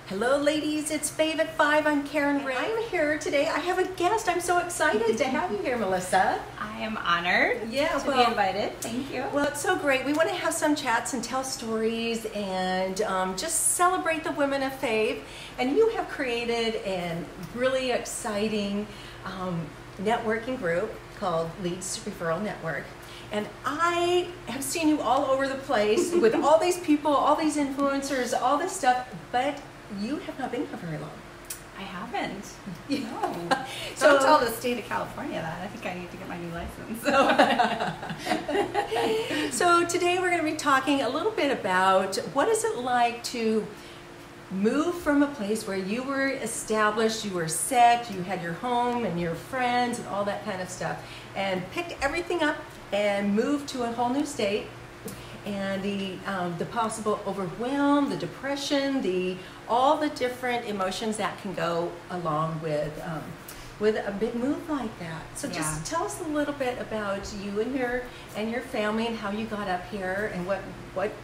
Hello ladies, it's Fave at 5. I'm Karen Rae. I'm here today. I have a guest. I'm so excited to have you here, Melissa. I am honored to be invited. Thank you. Well, it's so great. We want to have some chats and tell stories and just celebrate the women of Fave. And you have created a really exciting networking group called Leads Referral Network. And I have seen you all over the place with all these people, all these influencers, all this stuff, but you have not been here very long. I haven't. No. So don't tell the state of California that. I think I need to get my new license. So today we're going to be talking a little bit about what is it like to move from a place where you were established, you were set, you had your home and your friends and all that kind of stuff, and picked everything up and moved to a whole new state, and the possible overwhelm, the depression, all the different emotions that can go along with a big move like that. So just tell us a little bit about you and your family and how you got up here and what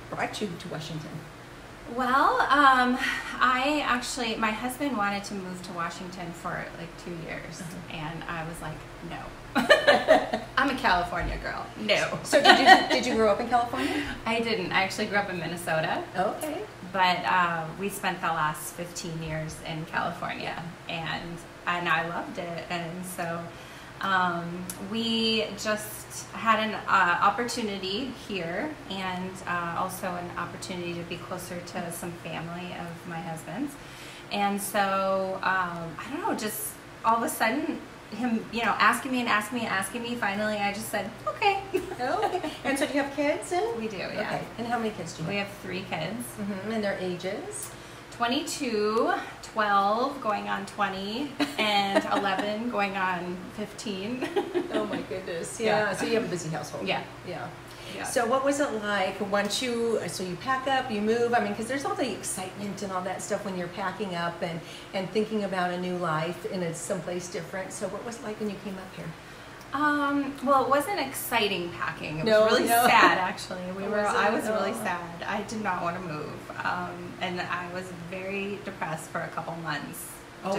brought you to Washington. Well, my husband wanted to move to Washington for like 2 years, and I was like, no. I'm a California girl. No. So did you grow up in California? I didn't. I actually grew up in Minnesota. Okay. But we spent the last 15 years in California, and I loved it. And so we just had an opportunity here, and also an opportunity to be closer to some family of my husband's. And so I don't know, just all of a sudden, him, asking me, finally I just said, okay. Okay. And so do you have kids then? We do, yeah. Okay. And how many kids do you have? We have 3 kids. And their ages? 22, 12, going on 20, and 11, going on 15. Oh my goodness. Yeah. So you have a busy household. Yeah. Yeah. Yeah. So what was it like once you pack up, you move? I mean, because there's all the excitement and all that stuff when you're packing up and thinking about a new life and it's someplace different. So what was it like when you came up here? Well, it wasn't exciting packing. It was really sad, actually. I was really sad. I did not want to move. And I was very depressed for a couple months. Oh,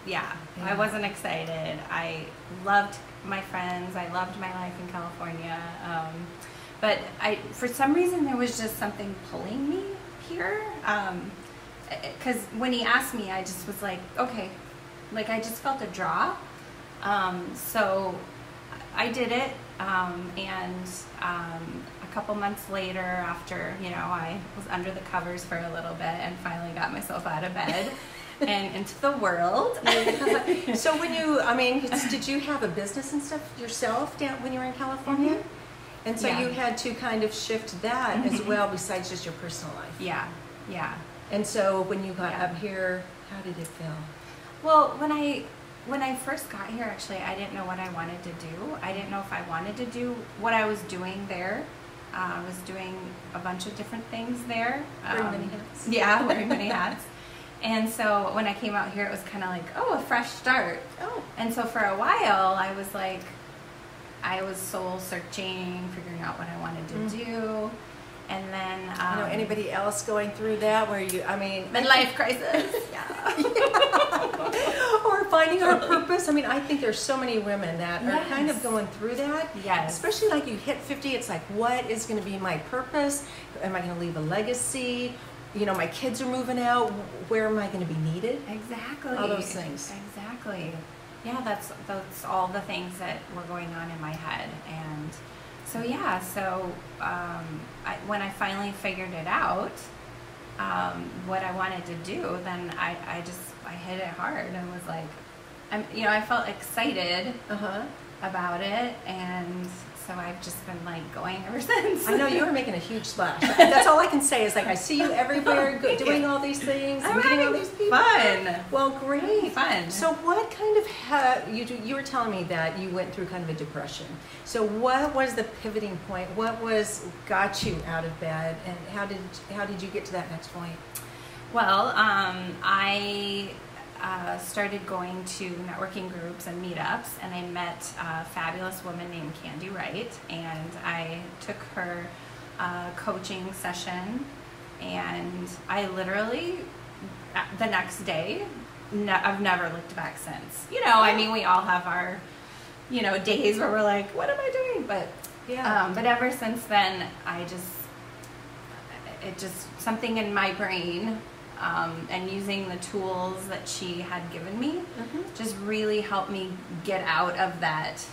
Yeah. I wasn't excited. I loved my friends. I loved my life in California. But for some reason, there was just something pulling me here. Because when he asked me, I just was like, okay. Like, I just felt a draw. So I did it. And a couple months later, after, I was under the covers for a little bit and finally got myself out of bed and into the world. So did you have a business and stuff yourself when you were in California? And so you had to kind of shift that as well, besides just your personal life. Yeah. And so when you got up here, how did it feel? Well, when I first got here, actually, I didn't know what I wanted to do. I didn't know if I wanted to do what I was doing there. I was doing a bunch of different things there. Wearing many hats. Yeah, wearing many hats. And so when I came out here, it was kind of like, a fresh start. Oh. And so for a while, I was soul searching, figuring out what I wanted to do. And then anybody else going through that where midlife crisis. Yeah. Or finding our purpose. I think there's so many women that are kind of going through that. Yes. Especially like you hit 50, it's like, what is going to be my purpose? Am I going to leave a legacy? My kids are moving out. Where am I going to be needed? Exactly. All those things. Exactly. Yeah, that's all the things that were going on in my head. And so when I finally figured it out, what I wanted to do, then I hit it hard and was like, I felt excited about it, and so I've just been going ever since. I know you were making a huge splash. That's all I can say is I see you everywhere doing all these things, meeting all these people. Fun. Well, great. Fun. So what kind of you were telling me that you went through kind of a depression. So what was the pivoting point? What got you out of bed, and how did you get to that next point? Well, I started going to networking groups and meetups, and I met a fabulous woman named Karen Rae, and I took her coaching session and I literally, the next day, I've never looked back since. You know, I mean, we all have our, you know, days where we're like, what am I doing? But but ever since then, it just something in my brain, and using the tools that she had given me, just really helped me get out of that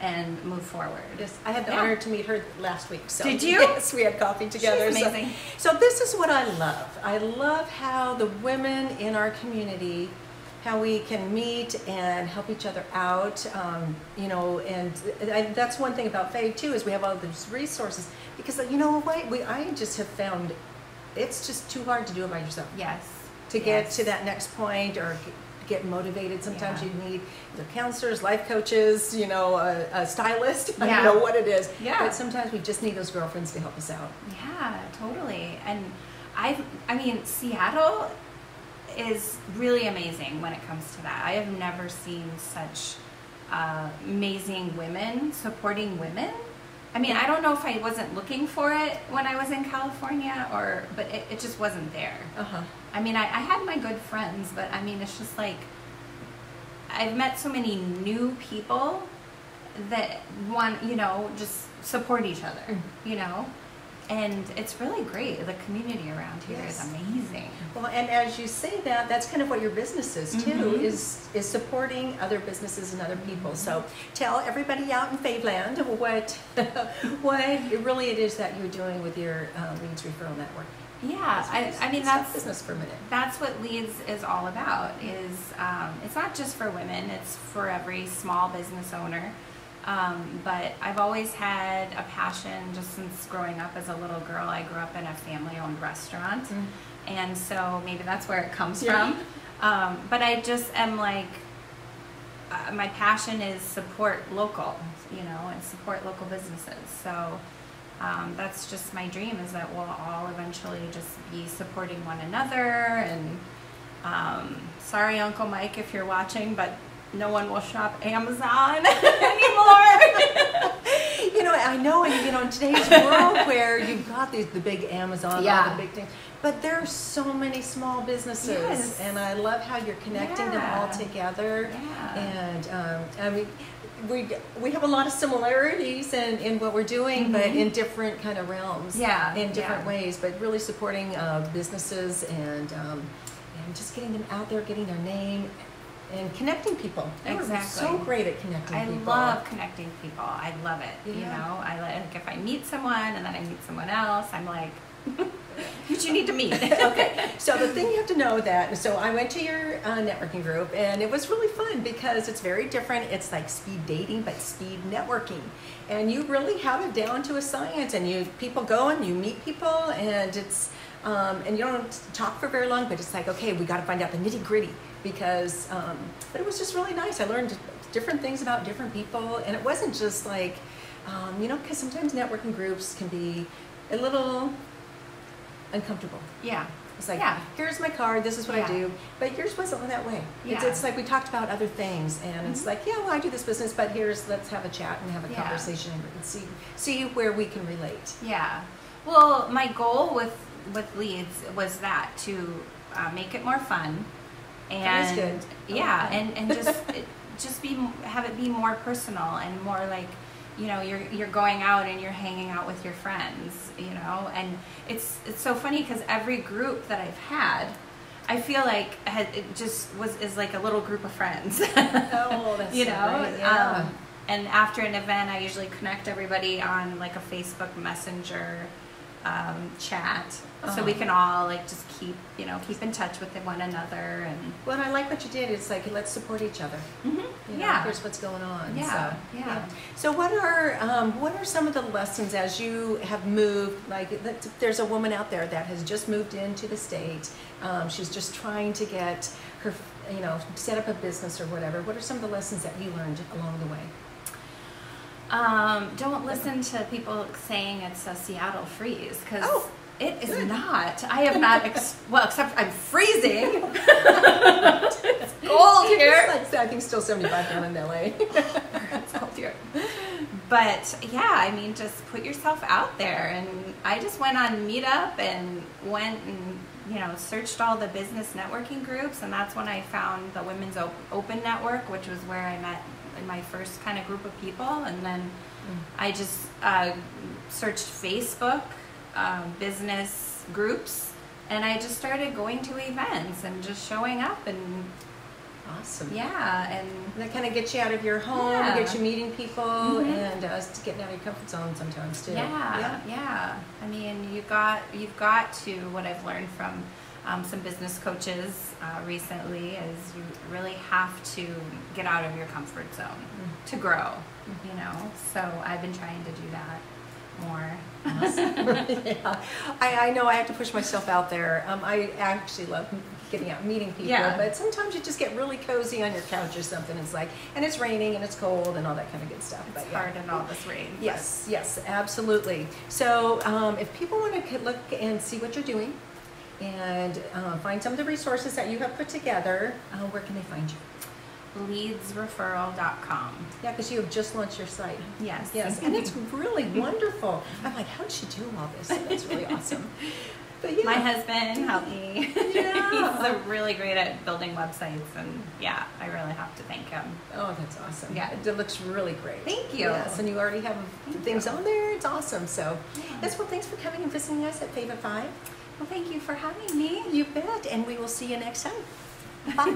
and move forward. Yes, I had the honor to meet her last week. So did you? Yes, we had coffee together. She's amazing. So this is what I love. I love how the women in our community, how we can meet and help each other out, you know, and that's one thing about Fave too, is we have all these resources, because you know what, I just have found it's just too hard to do it by yourself. Yes. To get to that next point or get motivated. Sometimes you need either counselors, life coaches, you know, a stylist. I don't know what it is. Yeah. But sometimes we just need those girlfriends to help us out. Yeah, totally. And I mean, Seattle is really amazing when it comes to that. I have never seen such amazing women supporting women. I mean, I don't know if I wasn't looking for it when I was in California, but it just wasn't there. I mean, I had my good friends, but I mean, it's just like, I've met so many new people that want, you know, just support each other, you know? And it's really great. The community around here is amazing. Well, and as you say that, that's kind of what your business is too, is supporting other businesses and other people. So tell everybody out in Faveland what really it is that you're doing with your Leads Referral Network. Yeah, I mean, that's business for a minute. That's what Leads is all about. Is it's not just for women; it's for every small business owner. But I've always had a passion just since growing up as a little girl. I grew up in a family-owned restaurant, and so maybe that's where it comes from. But I just am like, my passion is support local, you know, and support local businesses. So that's just my dream, is that we'll all eventually just be supporting one another. And sorry, Uncle Mike, if you're watching, but no one will shop Amazon anymore. You know, I know, and you know, in today's world where you've got the big Amazon, all the big things, but there are so many small businesses, and I love how you're connecting them all together. And I mean, we have a lot of similarities in what we're doing, but in different kind of realms, in different ways. But really supporting businesses and just getting them out there, getting their name. And connecting people. Exactly. You're so great at connecting people. I love connecting people. I love it. You know, I like if I meet someone and then I meet someone else, I'm like, you need to meet. Okay. So the thing you have to know so I went to your networking group, and it was really fun because it's very different. It's like speed dating, but speed networking. And you really have it down to a science, and people go and you meet people, and it's, and you don't talk for very long, but it's like, okay, we got to find out the nitty gritty. Because, but it was just really nice. I learned different things about different people, and it wasn't just like, you know, because sometimes networking groups can be a little uncomfortable. Yeah. It's like, here's my card, this is what I do, but yours wasn't that way. It's like we talked about other things, and it's like, well, I do this business, but let's have a chat and have a conversation and see where we can relate. Yeah. Well, my goal with Leads was that to make it more fun. And good. And just have it be more personal and more like, you know, you're going out and you're hanging out with your friends, you know. And it's so funny because every group that I've had, I feel like is like a little group of friends. Oh, that's you know. Right. Yeah. And after an event, I usually connect everybody on like a Facebook Messenger chat, so we can all like just keep in touch with one another. And well, I like what you did. It's like, let's support each other. You know, here's what's going on. So what are some of the lessons as you have moved? Like, there's a woman out there that has just moved into the state. She's just trying to get her, you know, set up a business or whatever. What are some of the lessons that you learned along the way? Don't listen to people saying it's a Seattle freeze, because it is not. I have not, except I'm freezing. It's cold here. It's like, I think still 75 down in LA. It's cold here. But yeah, I mean, just put yourself out there. And I just went on Meetup and went and, you know, searched all the business networking groups, and that's when I found the Women's Open Network, which was where I met my first kind of group of people. And then I just searched Facebook business groups, and I just started going to events and just showing up. And awesome. Yeah, and that kind of gets you out of your home, gets you meeting people, and getting out of your comfort zone sometimes too. Yeah. I mean, you've got to, what I've learned from some business coaches recently is you really have to get out of your comfort zone to grow. You know, so I've been trying to do that more. Awesome. Yeah. I know I have to push myself out there. I actually love getting out and meeting people, but sometimes you just get really cozy on your couch or something. It's like, and it's raining and it's cold and all that kind of good stuff. It's hard in all this rain. Yes, absolutely. So if people want to look and see what you're doing and find some of the resources that you have put together, where can they find you? leadsreferral.com. Yeah, because you have just launched your site. Yes, and it's really wonderful. I'm like, how did she do all this? That's really awesome. But yeah. My husband helped me. Yeah. He's really great at building websites, and yeah, I really have to thank him. Oh, that's awesome. Yeah, it looks really great. Thank you. Yes, and you already have things on there. It's awesome. So, yes, well, thanks for coming and visiting us at Fave at 5. Well, thank you for having me. You bet, and we will see you next time. Bye.